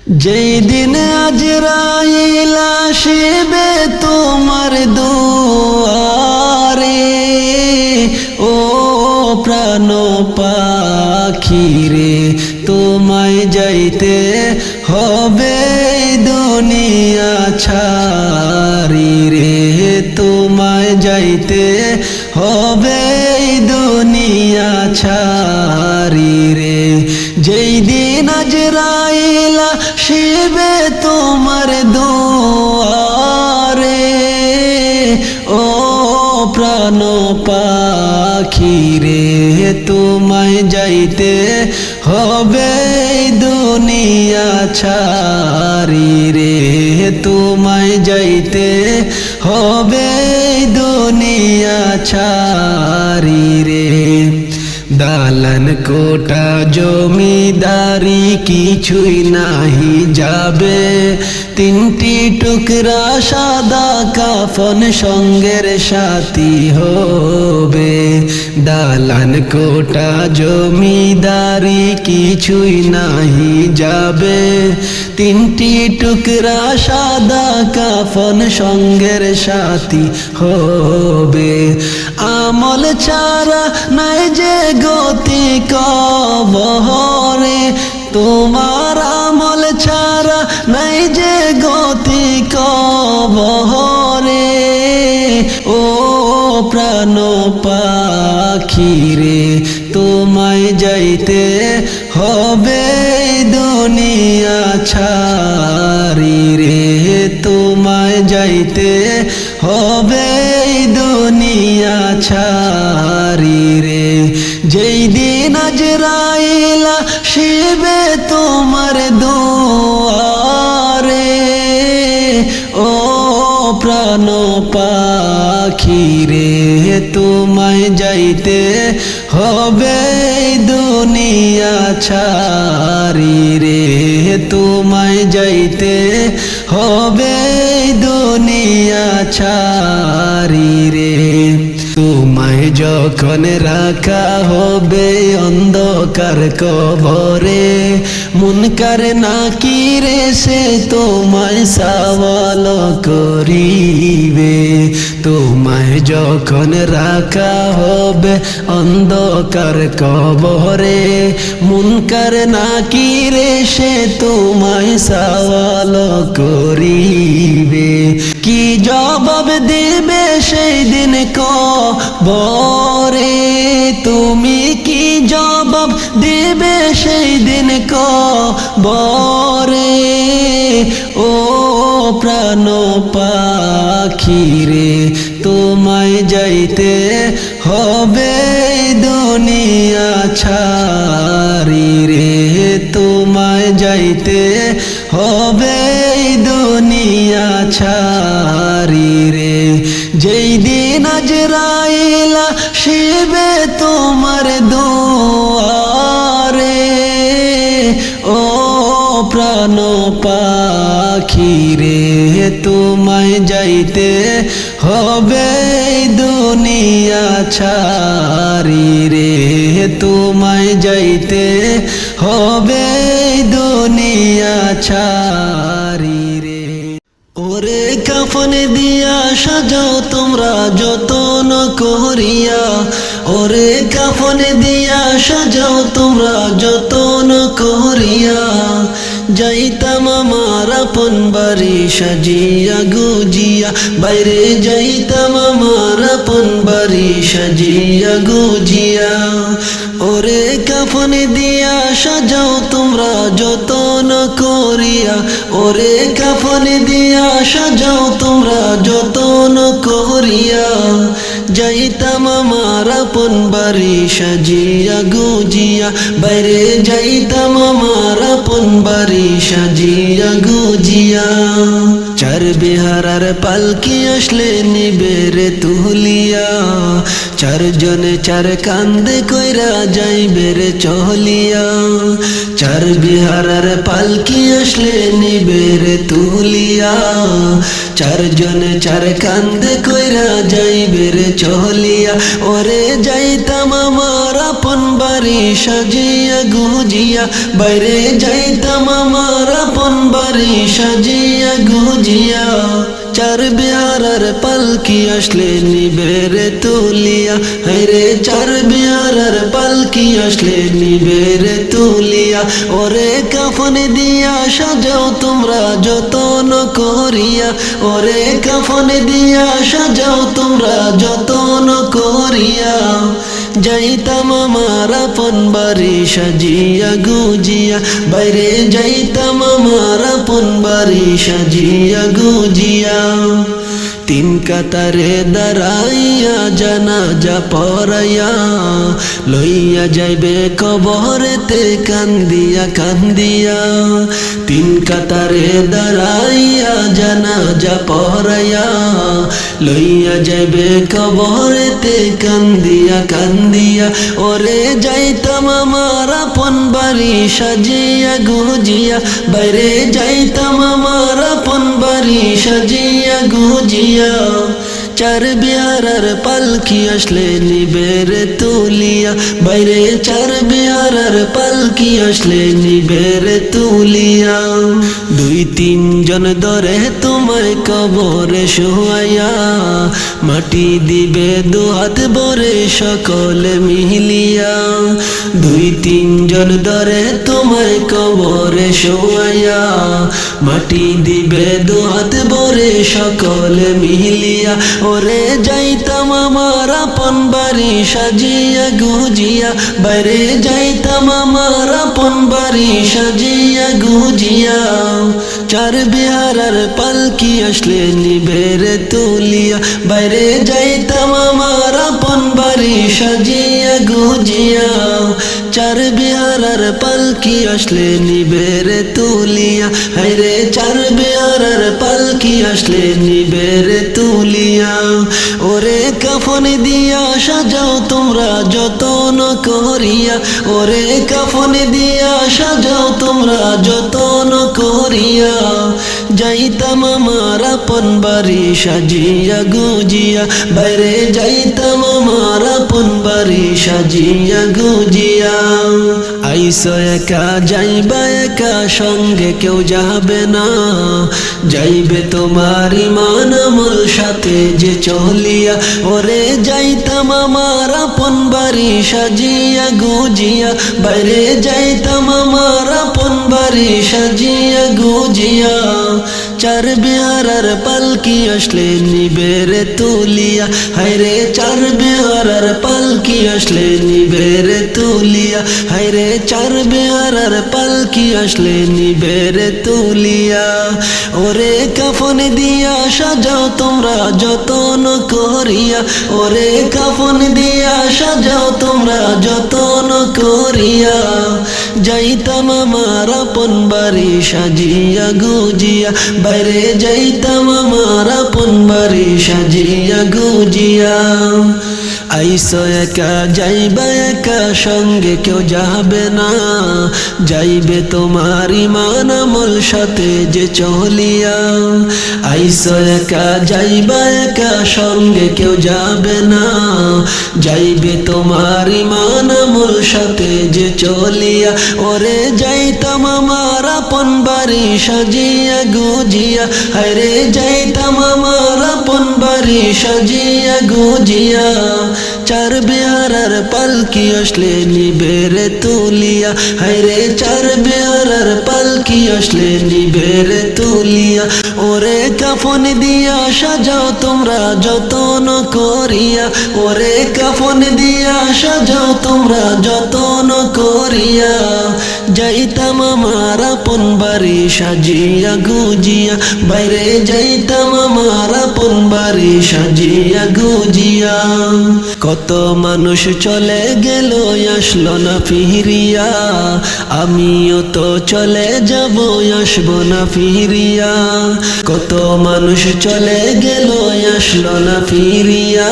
যেই দিন আজরাইল আসিবে তোমার দুয়ারে, ও প্রাণ পাখি রে তোমায় যাইতে হবে দুনিয়া ছাড়ি রে, তোমায় যাইতে হবে দুনিয়া ছাড়ি রে। যেই দিন আজরাইল আসিবে তোমার দুয়ারে, ও প্রাণ পাখি রে তোমায় যাইতে হবে দুনিয়া ছাড়ি রে, তোমায় যাইতে হবে দুনিয়া ছাড়ি রে। দালান কোটা জমিদারি কিছুই নাহি যাবে, তিনটি টুকরা সাদা কাফন সঙ্গের সাথী হবে। দালান কোটা জমিদারি কিছুই নাহি যাবে, তিনটি টুকরা সাদা কাফন সঙ্গের সাথী হবে। আমল ছাড়া নাই যে গতি কবরে, তোমার আমল ছাড়া নাই যে গতি কবরে, ও প্রাণ পাখি রে তোমায় যাইতে হবে দুনিয়া ছাড়ি রে, তোমায় যাইতে হবে দুনিয়া ছাড়ি রে। যেই দিন আজরাইল আসিবে তোমার দুয়ারে, ও প্রাণ পাখি রে তোমায় যাইতে হবে দুনিয়া ছাড়ি রে, তোমায় যাইতে হবে দুনিয়া ছাড়ি রে। তোমায় যখন রাখা হবে অন্ধকার কবরে, মুনকার নাকির সে তোমায় সওয়াল করিবে। তোমায় যখন রাখা হবে অন্ধকার কবরে, মুনকার নাকির সে তোমায় সওয়াল করিবে। কি জবাব দিবে সেই দিন কবরে, তুমি কি জবাব দিবে সেই দিন কবরে, ও প্রাণ পাখি রে তোমায় যাইতে হবে দুনিয়া ছাড়ি রে, তোমায় যাইতে হবে দুনিয়া ছাড়ি রে। যেই দিন আজরাইল আসিবে তোমার দুয়ারে, ও প্রাণ পাখি রে তোমায় যাইতে হবে দুনিয়া ছাড়ি রে, তোমায় যাইতে হবে দুনিয়া ছাড়ি রে। ওরে কাফন দিয়া সাজাও তোমরা যতন করিয়া, ওরে কাফন দিয়া সাজাও তোমরা যতন করিয়া, যাইতাম আমার আপন বাড়ি সাজিয়া গুজিয়া, বাইরে যাইতাম আমার আপন বাড়ি সাজিয়া গুজিয়া। ওরে কাফন দিয়া সাজাও তোমরা যতন করিয়া, ওরে কাফন দিয়া সাজাও তোমরা যতন করিয়া, যাইতাম আমার আপন বাড়ি সাজিয়া গুজিয়া, বাইরে যাইতাম আমার আপন বাড়ি সাজিয়া গুজিয়া। চার বিহারার পালকি আসলে নিবে রে তুলিয়া, চারজনে চার কান্দে কইরা যাইবে রে চলিয়া। চার বিহারার পালকি আসলে নিবে রে তুলিয়া, চারজনে চার কান্দে কইরা যাইবে রে চলিয়া। ওরে যাইতাম আমার আমার আপন বাড়ি সাজিয়া গুজিয়া বাইরে যাইতাম আমার আপন বাড়ি সাজিয়া গুজিয়া চার বিহারার পালকি আসলে নিবেরে তুলিয়া হায়রে চার বিহারার পালকি আসলে নিবেরে তুলিয়া ওরে কাফন দিয়া সাজাও তোমরা যতন করিয়া ওরে কাফন দিয়া সাজাও তোমরা যতন করিয়া যাইতাম আমার আপন বাড়ি সাজিয়া গুজিয়া বাইরে যাইতাম আমার আপন বাড়ি সাজিয়া গুজিয়া তিন কাতারে দাঁড়াইয়া জানাজা পড়াইয়া লইয়া যাইবে কবরেতে কান্দিয়া কান্দিয়া তিন কাতারে দাঁড়াইয়া জানাজা পড়াইয়া লইয়া যাইবে কবরেতে কান্দিয়া কান্দিয়া ওরে যাইতাম আমার আপন বাড়ি সাজিয়া গুজিয়া বাইরে যাইতাম আমার আপন বাড়ি সাজিয়া গুজিয়া চার বিহারার পালকি আসলে নিবেরে তুলিয়া বাইরে চার বিহারার পালকি আসলে নিবেরে তুলিয়া দুই তিন জন ধরে তোমায় কবরে শোয়াইয়া মাটি দিবে দুহাত ভরে সকলে মিলিয়া দুই তিন জন ধরে তোমায় কবরে শোয়াইয়া মাটি দিবে দুহাত ভরে সকলে মিলিয়া ওরে যাইতাম আমার আপন বাড়ি সাজিয়া গুজিয়া বাইরে যাইতাম আমার আপন বাড়ি সাজিয়া গুজিয়া চার বিহারার পালকি আসলে নিবেরে তুলিয়া বাইরে যাইতাম আমার আপন বাড়ি সাজিয়া গুজিয়া চার বিহারার পালকি আসলে নিবেরে তুলিয়া হায়রে চার বিহারার পালকি আসলে নিবেরে তুলিয়া ওরে কাফন দিয়া সাজাও তোমরা যতন করিয়া ওরে কাফন দিয়া সাজাও তোমরা যতন করিয়া যাইতাম আমার আপন বাড়ি সাজিয়া গুজিয়া বাইরে যাইতাম আমার আপন বাড়ি সাজিয়া গুজিয়া আইসো একা যাইবা একা সঙ্গে কেউ যাবে না যাইবে তোমার ইমান আমল সাথে যে চলিয়া ওরে যাইতাম আমার আপন বাড়ি সাজিয়া গুজিয়া বাইরে যাইতাম আমার আপন বাড়ি সাজিয়া গুজিয়া চার বিহারার পালকি আসলে নিবেরে তুলিয়া হায়রে চার বিহারার পালকি আসলে নিবেরে তুলিয়া হায়রে চার বিহারার পালকি আসলে নিবেরে তুলিয়া ওরে কাফন দিয়া সাজাও তোমরা যতন করিয়া ওরে কাফন দিয়া সাজাও তোমরা যতন করিয়া যাইতাম আমার আপন বাড়ি সাজিয়া গুজিয়া বাইরে যাইতাম আমার আপন বাড়ি সাজিয়া গুজিয়া আইসো একা যাইবা একা সঙ্গে কেউ যাবে না যাইবে তোমার ইমান আমল সাথে যে চলিয়া আইসো একা যাইবা একা সঙ্গে কেউ যাবে না যাইবে তোমার ইমান আমল সাথে যে চলিয়া ওরে যাইতাম আমার আপন বাড়ি সাজিয়া গুজিয়া হায়রে যাইতাম আমার আপন বাড়ি সাজিয়া গুজিয়া চার বিহারার পালকি আসলে নিবেরে তুলিয়া হায়রে চার বিহারার পালকি আসলে নিবেরে তুলিয়া ওরে কাফন দিয়া সাজাও তোমরা যতন করিয়া ওরে কাফন দিয়া সাজাও তোমরা যতন করিয়া যাইতাম আমার আপন বাড়ি সাজিয়া গুজিয়া বাইরে যাইতাম আমার আপন বাড়ি সাজিয়া গুজিয়া কত মানুষ চলে গেল আসলো না ফিরিয়া আমিও তো চলে যাব আসবো না ফিরিয়া কত মানুষ চলে গেল আসলো না ফিরিয়া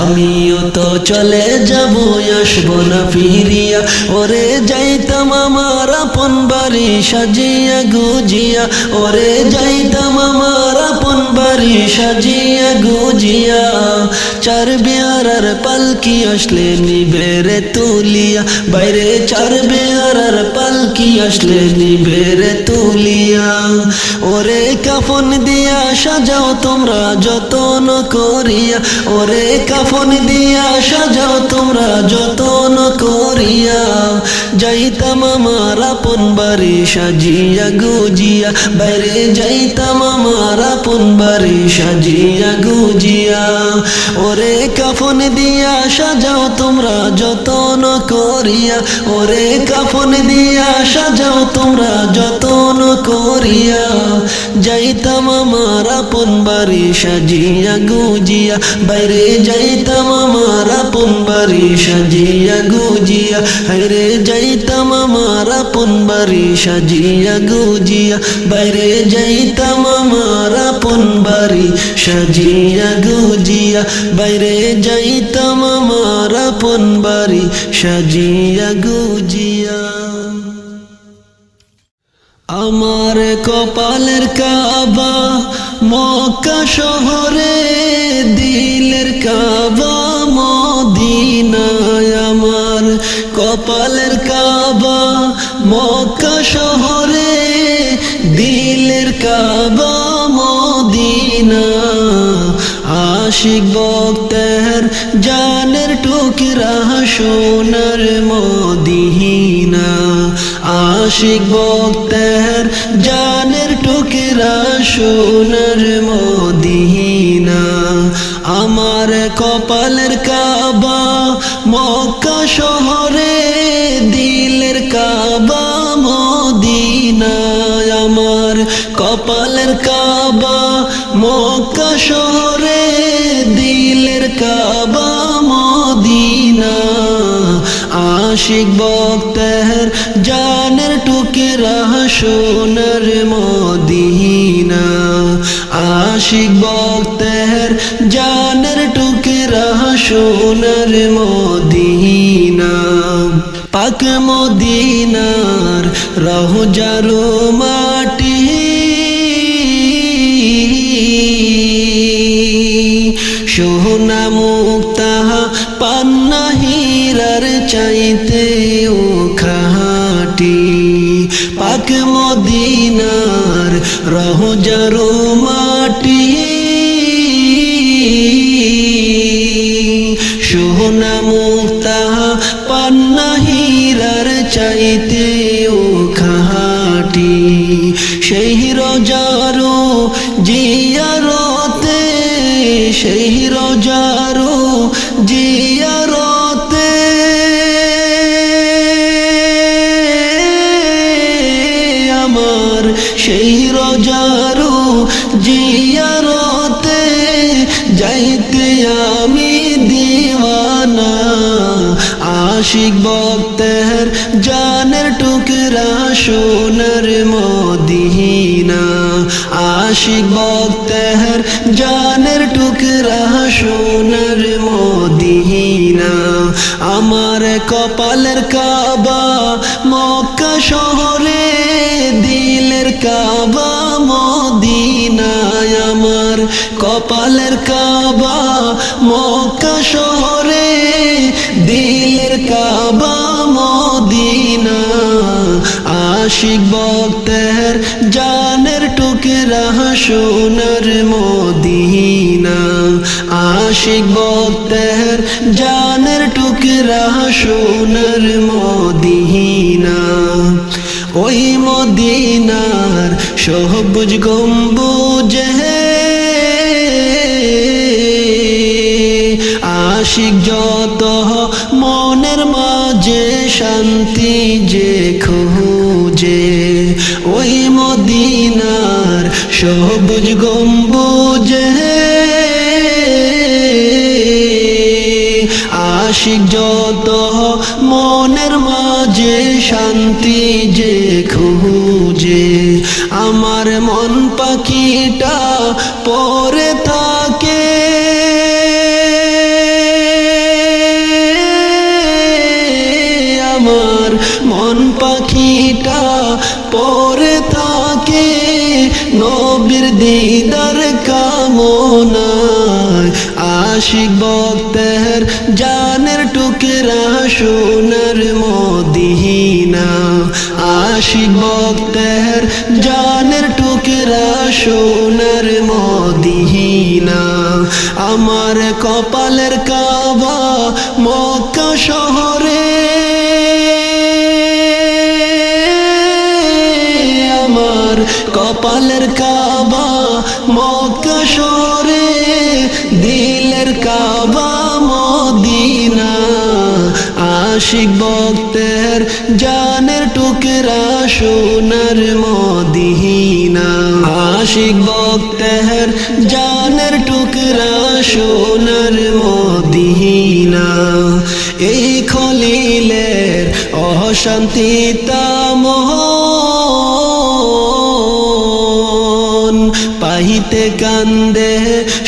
আমিও তো চলে যাব আসবো না ফিরিয়া ওরে যাইতাম আমার আপন বাড়ি সাজিয়া গুজিয়া ওরে যাইতাম আমার আপন বাড়ি সাজিয়া গুজিয়া চার বিহার আর পালকি আসলে নিবে রে তুলিয়া, বাইরে ছাড়বে আর পালকি আসলে নিবে রে তুলিয়া। ওরে কাফন দিয়া সাজাও তোমরা যতন করিয়া, ওরে কাফন দিয়া সাজাও তোমরা যতন করিয়া। যাইতাম আমার আপন বাড়ি সাজিয়া গুজিয়া, বাইরে যাইতাম আমার আপন বাড়ি সাজিয়া গুজিয়া। ওরে কাফন দিয়া সাজাও তোমরা যতন করিয়া, ওরে কাফন দিয়া সাজাও তোমরা যতন করিয়া। যাইতাম আমার আপন বাড়ি সাজিয়া গুজিয়া, বাইরে যাইতাম আমার আপন বাড়ি সাজিয়া গুজিয়া। হায়রে যাইতাম আমার আপন বাড়ি সাজিয়া গুজিয়া, বাইরে যাইতাম আমার আপন বাড়ি সাজিয়া গুজিয়া, বাইরে যাইতাম আমার আপন বাড়ি সাজিয়া গুজিয়া। আমার কপালের কাবা মক্কা শহরে, দিলের কাবা মদিনায়। আমার কপালের কাবা মক্কা শহরে, দিলের কাবা মদিনা। আশিক ভক্তের জানের টুকরা সোনার মদিনা, আশিক ভক্তের জানের টুকরা সোনার মদিনা। আমার কপালের কাবা মক্কা শহরে, দিলের কাবা মদিনা। আমার কপালের কাবা মক্কা শহরে, দিলের কাবা মদিনা। আশিক ভক্তের জানের টুকরা সোনার মদিনা, আশিক ভক্তের জানের টুকরা সোনার মদিনা। পাক মদিনার রওজার মাটি, সোনা মুক্তা পান্না হীরার চাইতে ও খাঁটি। পাক মদিনার রওজার মাটি, সোনা মুক্তা পান্না হীরার চাইতে ও খাঁটি। সেই রোজারো জিয়ারতে, সেই রোজারো জিয়ারতে, আমার সেই রোজারো জিয়ারতে যাইতে আমি দিওয়ানা। আশিক ভক্তের জানের টুকরা সোনার মদিনা, আশিক ভক্তের জানের টুকরা সোনার মদিনা। আমার কপালের কাবা মক্কা শহরে, দিলের কাবা মদিনায়। আমার কপালের কাবা মক্কা শহরে, দিলের কাবা মদিনা। আশিক ভক্তের জানের টুকরা সোনার মদিনা, আশিক ভক্তের জানের টুকরা সোনার মদিনা। ওই মদিনার সবুজ গম্বুজে, আশিক যত মনের মাঝে শান্তি যে খুঁজে। ওই মদিনার সবুজ গম্বুজে, আশিক যত মনের মাঝে শান্তি যে খুঁজে। আমার মন পাখিটা পরে থাকে, আমার মন পাখিটা পরে থাকে নবীর দিদার কামনায়। আশিক ভক্তের জানের টুকরা সোনার মদিনা আশিক ভক্তের জানের টুকরা সোনার মদিনা আমার কপালের কাবা মক্কা শহরে আমার কপালের কাবা মক্কা শহরে দিলের কাবা মদিনা আশিক ভক্তের জানের টুকরা সোনার মদিনা আশিক ভক্তের জানের টুকরা সোনার মদিনা এই খলিলের অশান্তি তামহ পাইতে কান্দে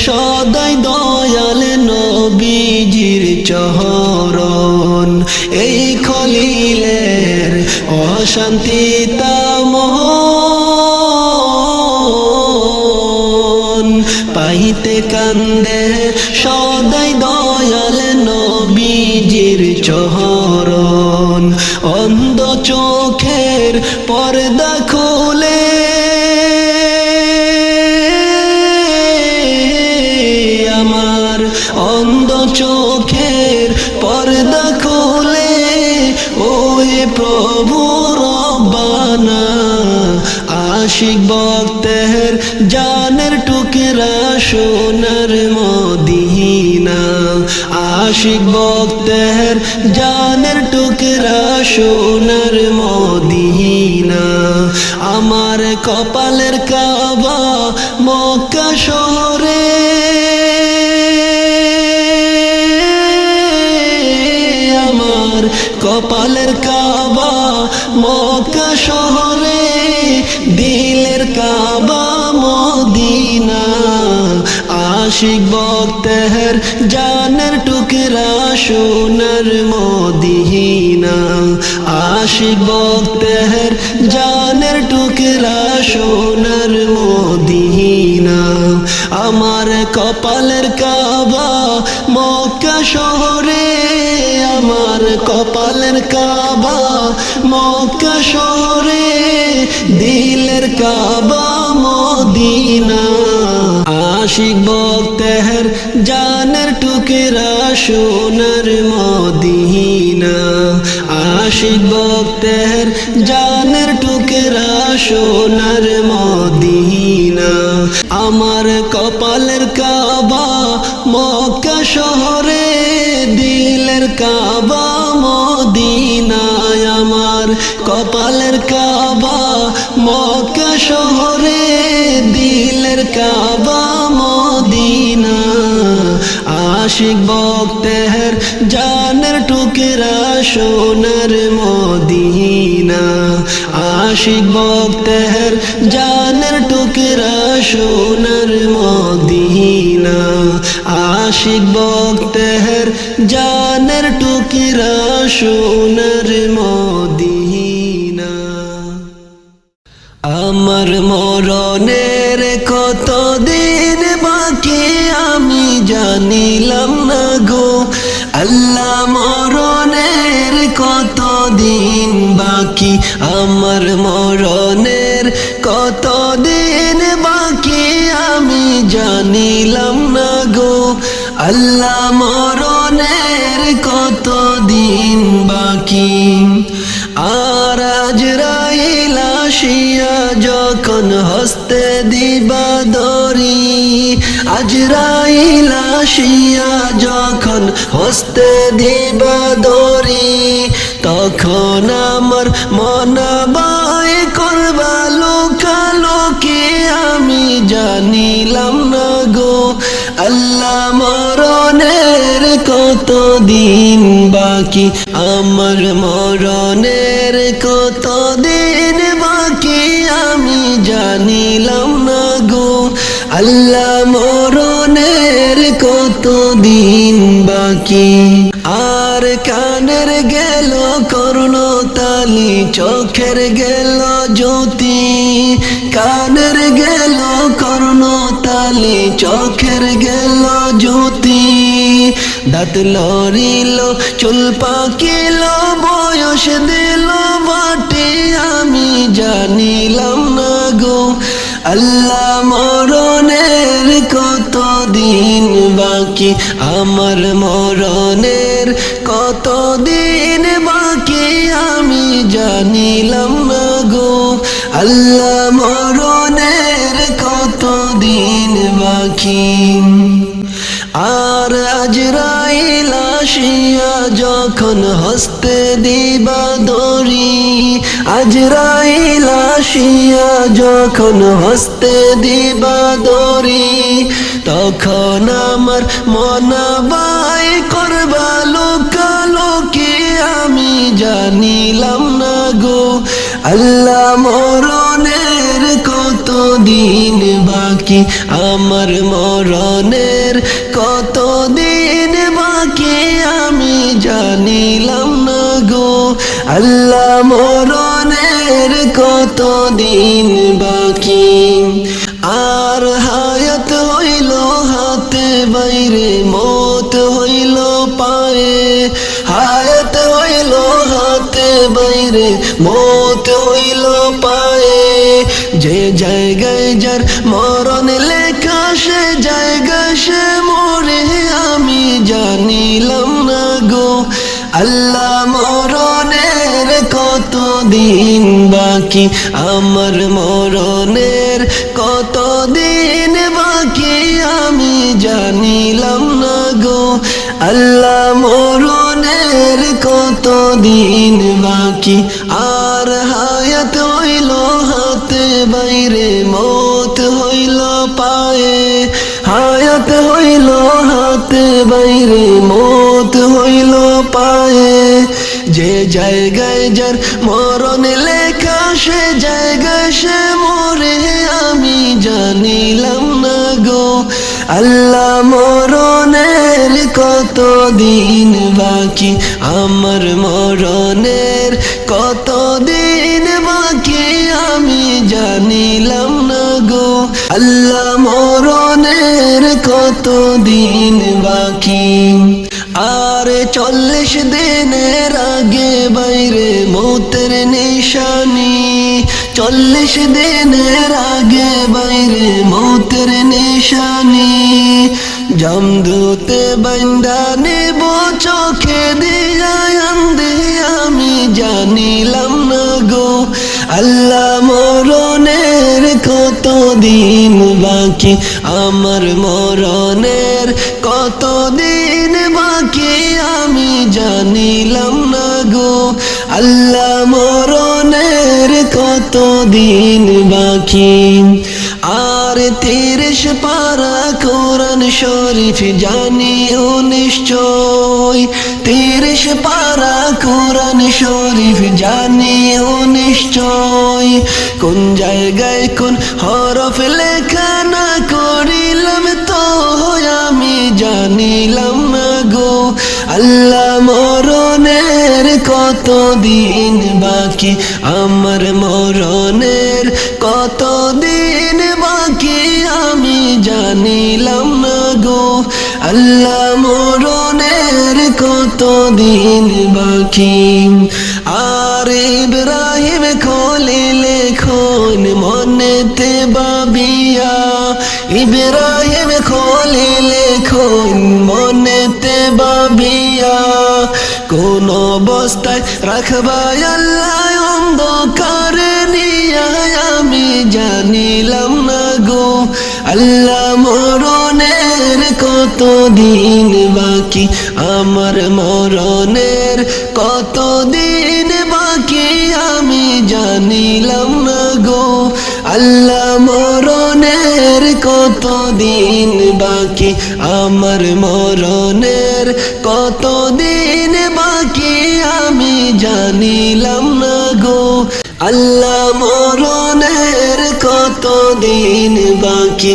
সদাই দয়াল নবীজির চরণ এই খলিলের অশান্তি তামহ পাইতে কান্দে সদাই দয়াল নবীজির চরণ অন্ধ চোখের পর্দা খুলে আমার অন্ধ চোখের পর্দা খুলে ওই প্রভু রব্বানা আশিক ভক্তের জানের টুকরা সোনার মদিনা আশিক ভক্তের জানের টুকরা সোনার মদিনা আমার কপালের কাবা মক্কা শহরে আমার কপালের কাবা মক্কা শহরে দিলের কাবা মদিনা আশিক ভক্তের জানের টুকরা সোনার মদিনা আশিক ভক্তের জানের টুকরা সোনার মদিনা আমার কপালের কাবা মক্কা শহরে আমার কপালের কাবা মক্কা শহরে দিলের কাবা মদিনা আশিক ভক্তের জানের টুকরা সোনার মদিনা আশিক ভক্তের জানের টুকরা সোনার মদিনা আমার কপালের কাবা মক্কা শহরে দিলের কাবা মদিনা আমার কপালের কাবা মক্কা শহরে দিলের কাবা মদিনা আশিক ভক্তের জানের টুকরা সোনার মদিনা আশিক ভক্তের জানের টুকরা সোনার মদিনা আশিক ভক্তের জানের টুকরা সোনার মদিনা আমার মরণের কতদিন বাকি আমি জানিলাম না গো আল্লাহ মরণের কতদিন বাকি আমার মরণের কতদিন বাকি আমি জানিলাম না গো আল্লাহ মরণের কতদিন বাকি আর আজরাইল আসিয়া যখন হস্তে দিবা দড়ি আজরাইল আসিয়া যখন হস্তে দিবা দড়ি তখন আমার মনাবাই করবা লোকালোকে আমি জানিলাম না গো আল্লাহ মরণের কতদিন বাকি আমার মরণের কতদিন বাকি আমি জানিলাম না গো আল্লাহ মরণের কতদিন বাকি আর কানের গেল কর্ণতালি চোখের গেল জ্যোতি কানের গেল কর্ণতালি চোখের গেল জ্যোতি দাঁত লড়িল চুল পাকিল বয়স দিল বাটে আমি জানিলাম না গো আল্লাহ মরণের কত দিন বাকি আমার মরণের কত দিন বাকি আমি জানিলাম না গো আল্লাহ মরণের কত দিন বাকি আর আজরাইল আসিয়া যখন হস্তে দিবা দড়ি আজরাইল আসিয়া যখন হস্তে দিবা দড়ি তখন আমার মনাবাই করবা লোকালোকি আমি জানিলাম না গো আল্লাহ মরণের কত দিন বাকি আমার মরণের কত দিন বাকি আমি জানিলাম না গো আল্লাহ মরণের কত দিন বাকি আর হায়াত হইল হাতে বাইরে মত হইল পায়ে হায়াত হইল হাতে বাইরে মত হইল পায়ে যে জায়গায় যার মরণ লেখা সে জায়গায় সে মরে আমি জানিলাম না গো আল্লাহ মরণের কত দিন বাকি আমার মরণের কত দিন বাকি আমি জানিলাম না গো আল্লাহ মরণের কত দিন বাকি আর হায়াত হইল হাতে বাইরে মত হইল পায়ে হায়াত হইল হাতে বাইরে মত হইল পায়ে যে জায়গায় যার মরণ লেখা সে জায়গায় সে মরে আমি জানিলাম না গো আল্লাহ মরণের কত দিন বাকি আমার মরণের কত দিন বাকি আমি জানিলাম না গো আল্লাহ মরণের কত দিন বাকি আর 40 দিনের আগে বাইরে মৌতের নিশানি 40 দিনের আগে বাইরে মৌতের নিশানি জামদুতে বান্দা নেব চোখে দিয়া আন্দে আমি জানিলাম না গো আল্লাহ মরণের কত দিন বাকি আমার মরণের কত দিন বাকি আমি জানিলাম না গো আল্লাহ মরণের কত দিন বাকি আর 30 পারা কোরআন শরীফ জানিও নিশ্চয় 30 পারা কোরআন শরীফ জানিও নিশ্চয় কোন জায়গায় কোন হরফ লেখা না করিলাম তো আমি জানিলাম না গো আল্লাহ মরণের কত দিন বাকি আমার মরণের কত দিন বাকি আমি জানিলাম না গো আল্লাহ মরণের কত দিন বাকি আর ইব্রাহিম খলিলে খন মনেতে বাবিয়া ইব্রাহিম খলিলে খন মনেতে বাবিয়া কোন অবস্থায় রাখবা আল্লাহ অন্ধকার নিয়া আমি জানিলাম না গো আল্লাহ মরণের কত দিন বাকি আমার মরণের কত দিন বাকি আমি জানিলাম না গো আল্লাহ মরণের কত দিন বাকি আমার মরণের কত দিন বাকি আমি জানিলাম না গো আল্লাহ মরণের কত দিন বাকি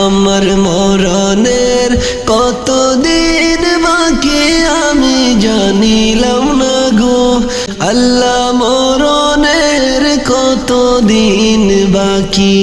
আমার মরণের কত দিন বাকি আমি জানিলাম না গো আল্লাহ মরণের কত দিন বাকি।